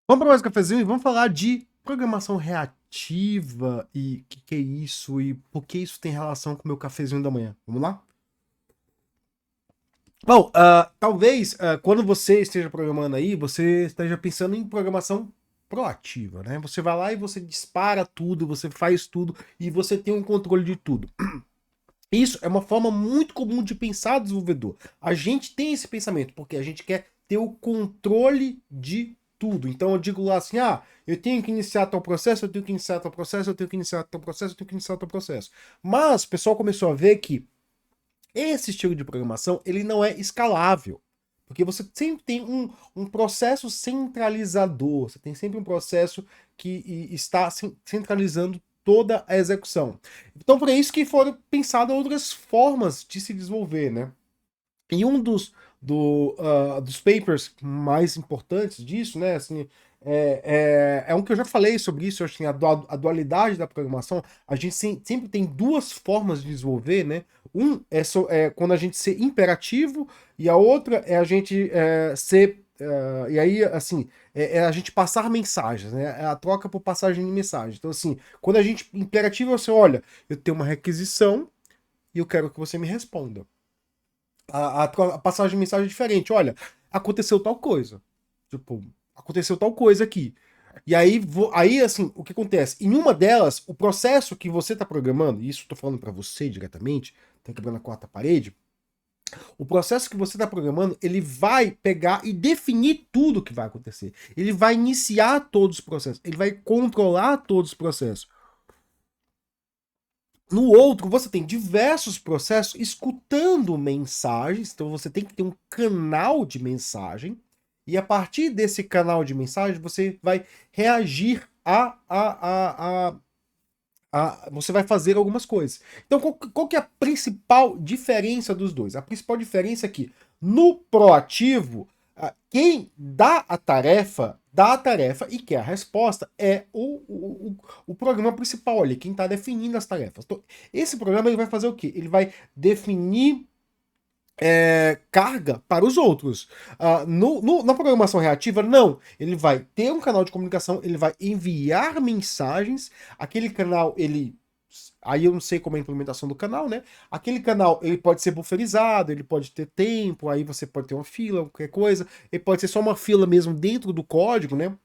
Vamos para mais um cafezinho e vamos falar de programação reativa e o que é isso e por que isso tem relação com o meu cafezinho da manhã. Vamos lá? Bom, talvez quando você esteja programando aí, você esteja pensando em programação proativa, né? Você vai lá e você dispara tudo, você faz tudo e você tem um controle de tudo. Isso é uma forma muito comum de pensar desenvolvedor. A gente tem esse pensamento porque a gente quer ter o controle de tudo. Então eu digo lá assim: eu tenho que iniciar tal processo, eu tenho que iniciar tal processo, eu tenho que iniciar tal processo, eu tenho que iniciar tal processo. Mas o pessoal começou a ver que esse estilo de programação ele não é escalável. Porque você sempre tem um processo centralizador, você tem sempre um processo que está centralizando toda a execução. Então, por isso que foram pensadas outras formas de se desenvolver, né? E um dos papers mais importantes disso, né, assim, é um que eu já falei sobre isso, assim, a dualidade da programação, a gente sempre tem duas formas de desenvolver, né? É quando a gente ser imperativo e a outra é a gente ser e aí, assim, é a gente passar mensagens, né? É a troca por passagem de mensagem. Então, assim, quando a gente imperativo, você olha, eu tenho uma requisição e eu quero que você me responda. A passagem de mensagem é diferente. Olha, aconteceu tal coisa. Tipo, aconteceu tal coisa aqui. E aí, aí assim, o que acontece? Em uma delas, o processo que você está programando, e isso eu tô falando para você diretamente, tá quebrando a quarta parede, o processo que você está programando, ele vai pegar e definir tudo o que vai acontecer. Ele vai iniciar todos os processos, ele vai controlar todos os processos. No outro, você tem diversos processos escutando mensagens, então você tem que ter um canal de mensagem, e a partir desse canal de mensagem, você vai reagir você vai fazer algumas coisas. Então, qual que é a principal diferença dos dois? A principal diferença é que no proativo, quem dá a tarefa e quer a resposta é o programa principal ali, quem está definindo as tarefas. Então, esse programa ele vai fazer o quê? Ele vai definir carga para os outros. Na programação reativa, não. Ele vai ter um canal de comunicação, ele vai enviar mensagens, aquele canal, ele. Aí eu não sei como é a implementação do canal, né? Aquele canal, ele pode ser bufferizado, ele pode ter tempo, aí você pode ter uma fila, qualquer coisa. Ele pode ser só uma fila mesmo dentro do código, né?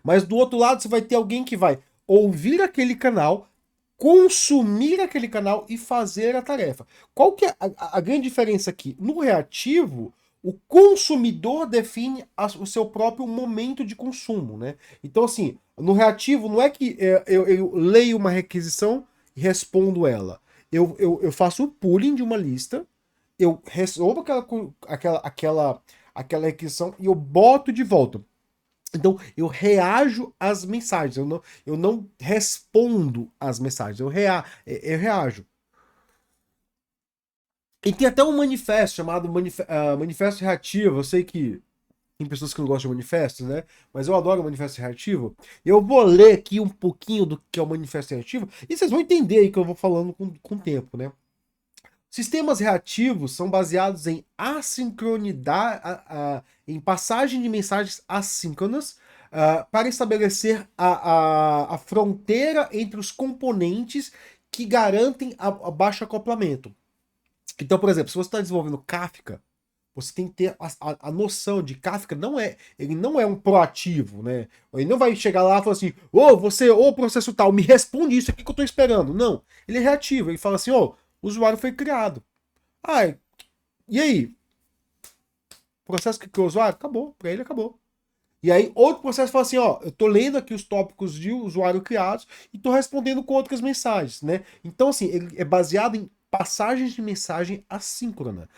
Mas do outro lado, você vai ter alguém que vai ouvir aquele canal, consumir aquele canal e fazer a tarefa. Qual que é a grande diferença aqui? No reativo, o consumidor define o seu próprio momento de consumo, né? Então, assim, no reativo não é que eu leio uma requisição e respondo ela. Eu faço o pooling de uma lista, eu resolvo aquela requisição e eu boto de volta. Então, eu reajo às mensagens, eu não respondo às mensagens, eu reajo. E tem até um manifesto chamado Manifesto Reativo. Eu sei que tem pessoas que não gostam de manifestos, né? Mas eu adoro o Manifesto Reativo. Eu vou ler aqui um pouquinho do que é o Manifesto Reativo e vocês vão entender aí que eu vou falando com o tempo, né? Sistemas reativos são baseados em assincronidade, em passagem de mensagens assíncronas, para estabelecer a fronteira entre os componentes que garantem a baixo acoplamento. Então, por exemplo, se você está desenvolvendo Kafka, você tem que ter a noção de Kafka ele não é um proativo, né? Ele não vai chegar lá e falar assim, ô processo tal, me responde isso aqui que eu estou esperando. Não, ele é reativo, ele fala assim, o usuário foi criado. Ah, e aí? O processo que criou o usuário? Acabou, para ele acabou. E aí, outro processo fala assim: eu tô lendo aqui os tópicos de usuário criados e tô respondendo com outras mensagens, né? Então, assim, ele é baseado em passagens de mensagem assíncrona.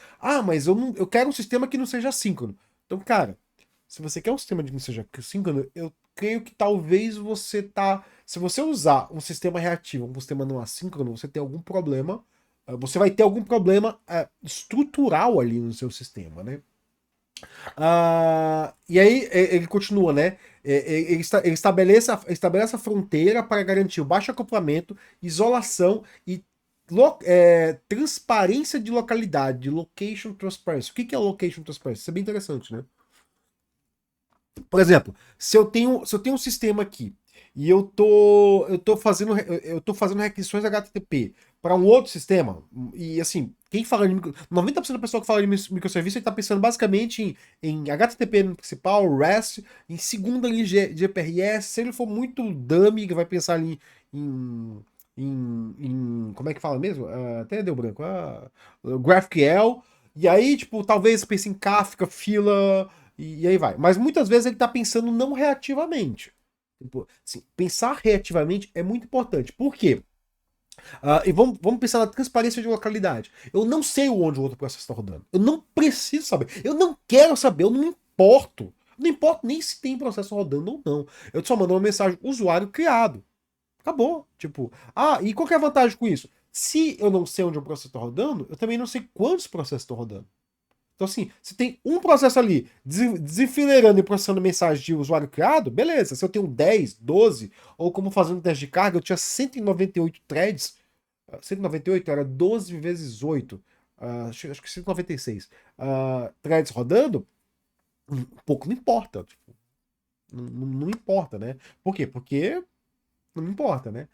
Mas eu quero um sistema que não seja assíncrono. Então, cara, se você quer um sistema que não seja assíncrono, eu creio que talvez se você usar um sistema reativo, um sistema não assíncrono, você tem algum problema. Você vai ter algum problema estrutural ali no seu sistema, né? E aí ele continua, né? Ele estabelece a fronteira para garantir o baixo acoplamento, isolação e transparência de localidade, de location transparency. O que é location transparency? Isso é bem interessante, né? Por exemplo, se eu tenho um sistema aqui e eu tô fazendo requisições HTTP para um outro sistema, e assim, quem fala de 90% da pessoa que fala de microserviço está pensando basicamente em HTTP no principal, REST, em segunda ali GPRS. Se ele for muito dummy, que vai pensar ali em, como é que fala mesmo? Até deu branco. GraphQL. E aí, tipo, talvez pense em Kafka, Fila, e aí vai. Mas muitas vezes ele tá pensando não reativamente. Tipo, assim, pensar reativamente é muito importante. Por quê? E vamos pensar na transparência de localidade. Eu não sei onde o outro processo está rodando. Eu não preciso saber. Eu não quero saber. Eu não me importo. Eu não importo nem se tem processo rodando ou não. Eu só mando uma mensagem usuário criado. Acabou. Tipo, e qual que é a vantagem com isso? Se eu não sei onde o processo está rodando, eu também não sei quantos processos estão rodando. Então, assim, se tem um processo ali desenfileirando e processando mensagem de usuário criado, beleza. Se eu tenho 10, 12, ou como fazendo teste de carga, eu tinha 198 threads. 198 era 12 vezes 8. Acho que 196. Threads rodando, um pouco não importa. Tipo, não importa, né? Por quê? Porque não importa, né?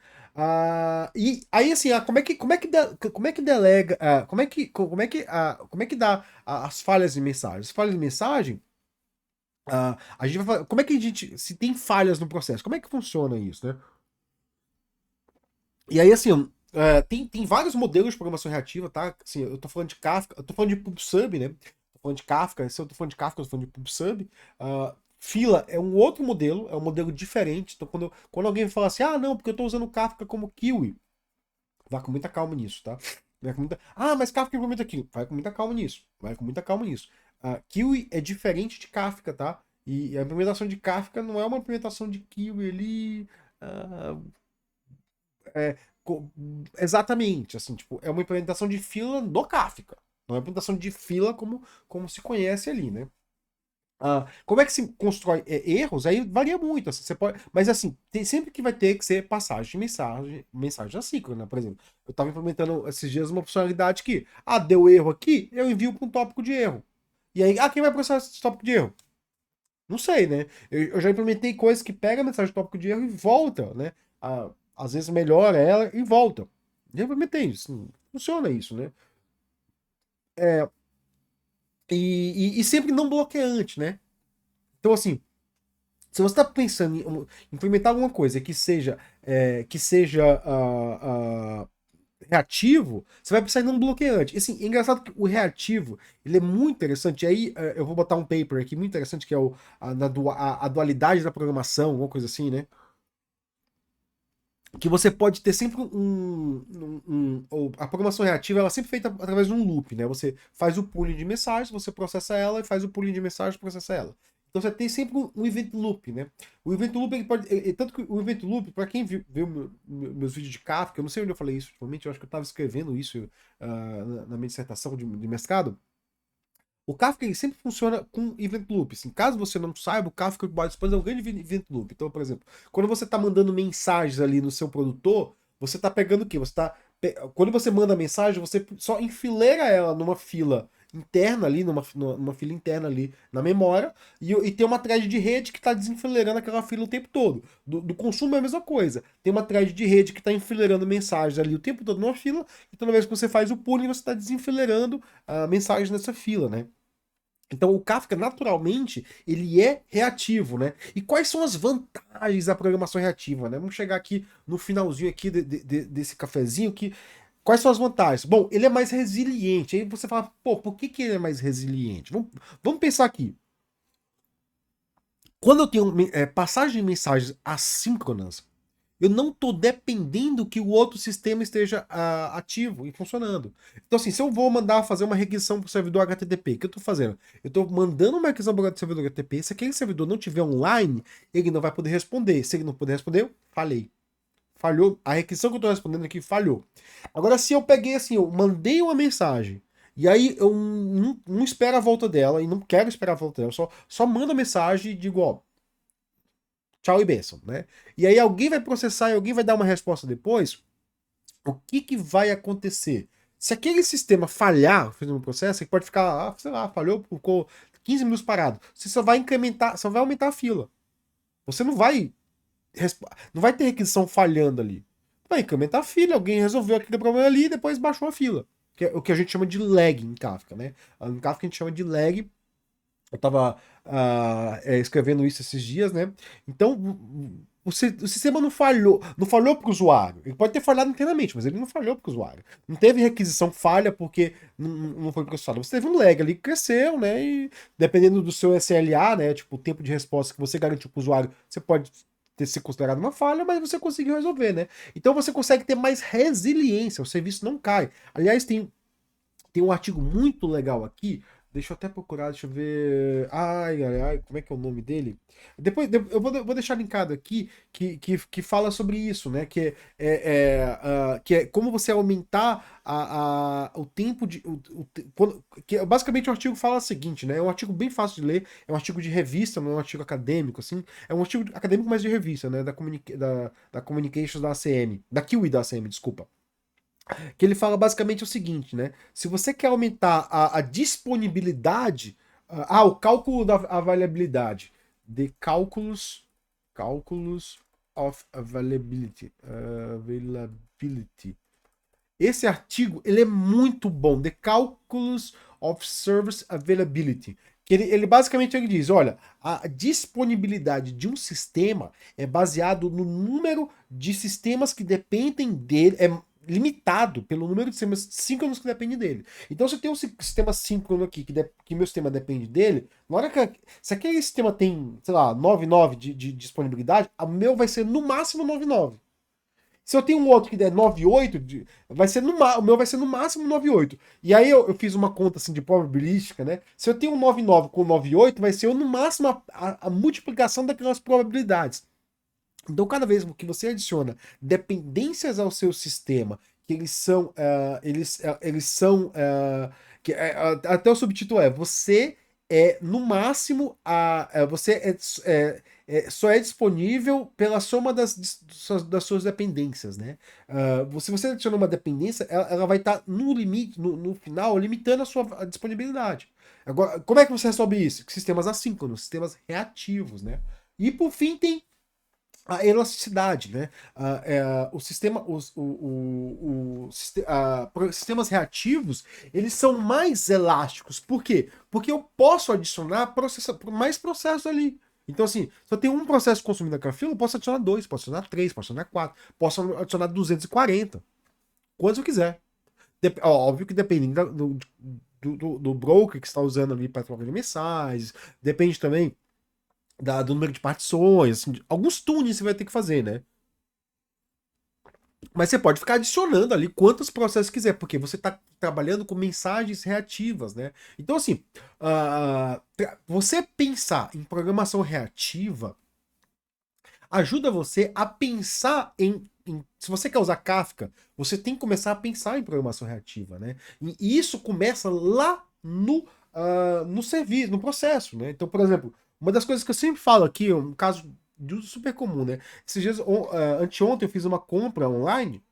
E aí, assim, como é que delega, como é que dá as falhas de mensagem? As falhas de mensagem, a gente como é que a gente, se tem falhas no processo, como é que funciona isso, né? E aí, assim, tem vários modelos de programação reativa, tá? Assim, eu tô falando de Kafka, eu tô falando de PubSub, né? Tô falando de Kafka, se eu tô falando de Kafka, eu tô falando de PubSub. Fila é um outro modelo, é um modelo diferente. Então, quando alguém fala assim, não, porque eu tô usando Kafka como Kiwi, vá com muita calma nisso, tá? Mas Kafka implementa aquilo. Vai com muita calma nisso. Vai com muita calma nisso. Kiwi é diferente de Kafka, tá? E a implementação de Kafka não é uma implementação de Kiwi ali. ah, é, Exatamente, assim, tipo, é uma implementação de fila do Kafka. Não é uma implementação de fila como se conhece ali, né? Como é que se constrói erros? Aí varia muito. Assim, você pode, mas assim, sempre que vai ter que ser passagem de mensagem assíncrona, né? Por exemplo, eu estava implementando esses dias uma funcionalidade que, deu erro aqui, eu envio para um tópico de erro. E aí, quem vai processar esse tópico de erro? Não sei, né? Eu já implementei coisas que pega a mensagem do tópico de erro e volta, né? Às vezes melhora ela e volta. Já implementei isso. Funciona isso, né? E sempre não bloqueante, né? Então, assim, se você está pensando em implementar alguma coisa que seja reativo, você vai precisar de um bloqueante. E, assim, é engraçado que o reativo ele é muito interessante. E aí eu vou botar um paper aqui muito interessante que é a dualidade da programação, alguma coisa assim, né? Que você pode ter sempre a programação reativa ela é sempre feita através de um loop, né? Você faz o pooling de mensagens, você processa ela e faz o pooling de mensagens, processa ela. Então você tem sempre um event loop, né? O event loop ele pode, tanto que o event loop para quem viu meus vídeos de Kafka, eu não sei onde eu falei isso ultimamente, eu acho que eu estava escrevendo isso na minha dissertação de mestrado. O Kafka ele sempre funciona com event loop. Assim, caso você não saiba, o Kafka Bootstrap é um grande event loop. Então, por exemplo, quando você está mandando mensagens ali no seu produtor, você está pegando o quê? Quando você manda a mensagem, você só enfileira ela numa fila interna ali, numa fila interna ali na memória, e tem uma thread de rede que está desenfileirando aquela fila o tempo todo. Do consumo é a mesma coisa. Tem uma thread de rede que está enfileirando mensagens ali o tempo todo numa fila, e toda vez que você faz o pooling, você está desenfileirando a mensagem nessa fila, né? Então o Kafka, naturalmente, ele é reativo, né? E quais são as vantagens da programação reativa, né? Vamos chegar aqui no finalzinho aqui desse cafezinho, quais são as vantagens? Bom, ele é mais resiliente. Aí você fala, pô, por que ele é mais resiliente? Vamos pensar aqui. Quando eu tenho passagem de mensagens assíncronas, eu não estou dependendo que o outro sistema esteja ativo e funcionando. Então, assim, se eu vou mandar fazer uma requisição para o servidor HTTP, o que eu estou fazendo? Eu estou mandando uma requisição para o servidor HTTP. Se aquele servidor não estiver online, ele não vai poder responder. Se ele não puder responder, eu falhei. Falhou. A requisição que eu estou respondendo aqui falhou. Agora, se eu peguei assim, eu mandei uma mensagem. E aí eu não espero a volta dela e não quero esperar a volta dela, só mando a mensagem e digo, ó, tchau e benção, né? E aí alguém vai processar e alguém vai dar uma resposta depois. O que vai acontecer? Se aquele sistema falhar fazendo um processo, ele pode ficar, sei lá, falhou, ficou 15 minutos parado, você só vai incrementar, só vai aumentar a fila. Você não vai ter requisição falhando ali. Vai incrementar a fila, alguém resolveu aquele problema ali e depois baixou a fila. Que é o que a gente chama de lag em Kafka, né? Em Kafka a gente chama de lag. Eu tava escrevendo isso esses dias, né? Então, o sistema não falhou para o usuário. Ele pode ter falhado internamente, mas ele não falhou para o usuário. Não teve requisição falha porque não foi processado. Você teve um lag ali que cresceu, né? E dependendo do seu SLA, né? Tipo, o tempo de resposta que você garantiu para o usuário, você pode ter se considerado uma falha, mas você conseguiu resolver, né? Então você consegue ter mais resiliência, o serviço não cai. Aliás, tem um artigo muito legal aqui. Deixa eu até procurar, deixa eu ver. Ai, como é que é o nome dele? Depois eu vou deixar linkado aqui que fala sobre isso, né? Que é como você aumentar o tempo de. Basicamente o artigo fala o seguinte, né? É um artigo bem fácil de ler, é um artigo de revista, não é um artigo acadêmico, assim. É um artigo acadêmico, mas de revista, né? Da Communications da ACM. Da Kiwi da ACM, desculpa. Que ele fala basicamente o seguinte, né? Se você quer aumentar a disponibilidade, o cálculo da avaliabilidade, de cálculos of availability. Esse artigo, ele é muito bom, The Calculus of Service Availability. Que ele basicamente ele diz, olha, a disponibilidade de um sistema é baseado no número de sistemas que dependem dele, é limitado pelo número de sistemas síncronos que depende dele. Então, se eu tenho um sistema síncrono aqui, que meu sistema depende dele, na hora que. Se aquele sistema tem, sei lá, 99 de disponibilidade, o meu vai ser no máximo 99. Se eu tenho um outro que der 98, o meu vai ser no máximo 98. E aí eu fiz uma conta assim de probabilística, né? Se eu tenho um 99 com 98, vai ser no máximo a multiplicação daquelas probabilidades. Então, cada vez que você adiciona dependências ao seu sistema, que eles são. Eles são. Até o subtítulo você é, no máximo, só é disponível pela soma das suas dependências, né? Se você adiciona uma dependência, ela vai estar no limite, no final, limitando a sua disponibilidade. Agora, como é que você resolve isso? Sistemas assíncronos, sistemas reativos, né? E por fim tem a elasticidade, né? O sistema, sistemas reativos, eles são mais elásticos. Por quê? Porque eu posso adicionar mais processos ali. Então, assim, se eu tenho um processo consumindo aquela fila, eu posso adicionar dois, posso adicionar três, posso adicionar quatro, posso adicionar 240, quantos eu quiser. Óbvio que dependendo do broker que está usando ali para troca de mensagens, depende também do número de partições, assim, alguns tunes você vai ter que fazer, né? Mas você pode ficar adicionando ali quantos processos quiser, porque você está trabalhando com mensagens reativas, né? Então, assim, você pensar em programação reativa ajuda você a pensar se você quer usar Kafka, você tem que começar a pensar em programação reativa, né? E isso começa lá no serviço, no processo, né? Então, por exemplo, uma das coisas que eu sempre falo aqui, um caso de uso super comum, né? Esses dias, anteontem, eu fiz uma compra online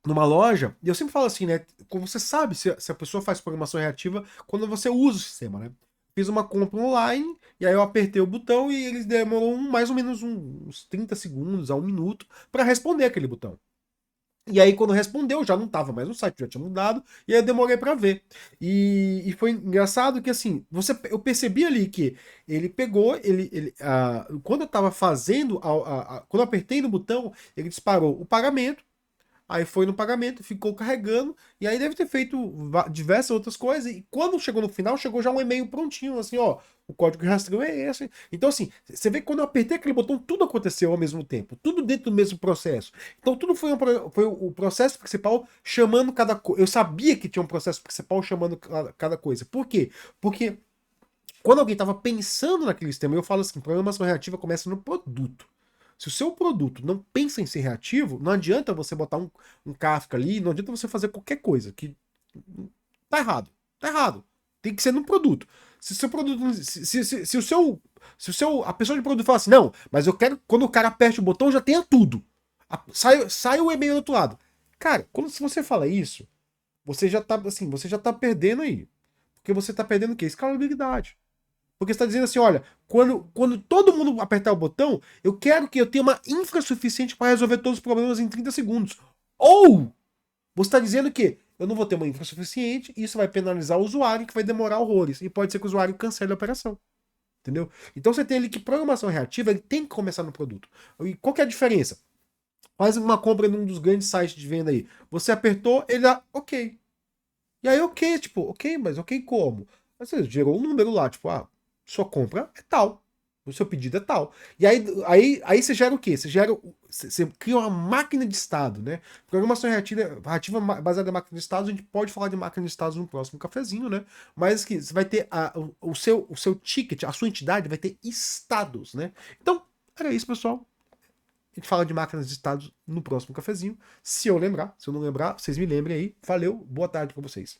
numa loja, e eu sempre falo assim, né? Como você sabe se a pessoa faz programação reativa quando você usa o sistema, né? Fiz uma compra online, e aí eu apertei o botão e eles demoram mais ou menos uns 30 segundos a um minuto para responder aquele botão. E aí, quando respondeu, já não estava mais no site, já tinha mudado, e aí eu demorei para ver. E foi engraçado que, assim, eu percebi ali que ele pegou, quando eu estava fazendo, quando eu apertei no botão, ele disparou o pagamento, aí foi no pagamento, ficou carregando, e aí deve ter feito diversas outras coisas, e quando chegou no final, chegou já um e-mail prontinho, assim, ó, o código de rastreio é esse. Então, assim, você vê que quando eu apertei aquele botão, tudo aconteceu ao mesmo tempo, tudo dentro do mesmo processo. Então, tudo foi o processo principal chamando cada coisa. Eu sabia que tinha um processo principal chamando cada coisa. Por quê? Porque quando alguém estava pensando naquele sistema, eu falo assim, programação reativa começa no produto. Se o seu produto não pensa em ser reativo, não adianta você botar um Kafka ali, não adianta você fazer qualquer coisa, que tá errado. Tá errado. Tem que ser no produto. Se o seu produto. A pessoa de produto fala assim, não, mas eu quero quando o cara aperte o botão já tenha tudo. Sai o e-mail do outro lado. Cara, se você fala isso, você já tá perdendo aí. Porque você está perdendo o quê? Escalabilidade. Porque você está dizendo assim, olha, quando todo mundo apertar o botão, eu quero que eu tenha uma infra suficiente para resolver todos os problemas em 30 segundos. Ou você está dizendo que eu não vou ter uma infra suficiente e isso vai penalizar o usuário, que vai demorar horrores. E pode ser que o usuário cancele a operação. Entendeu? Então você tem ali que programação reativa ele tem que começar no produto. E qual que é a diferença? Faz uma compra num dos grandes sites de venda aí. Você apertou, ele dá ok. E aí, ok, tipo, ok, mas ok como? Você gerou um número lá, tipo, sua compra é tal. O seu pedido é tal. E aí você gera o quê? Você cria uma máquina de estado, né? Programação reativa baseada em máquina de estados, a gente pode falar de máquina de estados no próximo cafezinho, né? Mas que você vai ter o seu ticket, a sua entidade vai ter estados, né? Então, era isso, pessoal. A gente fala de máquinas de estados no próximo cafezinho. Se eu lembrar, se eu não lembrar, vocês me lembrem aí. Valeu, boa tarde para vocês.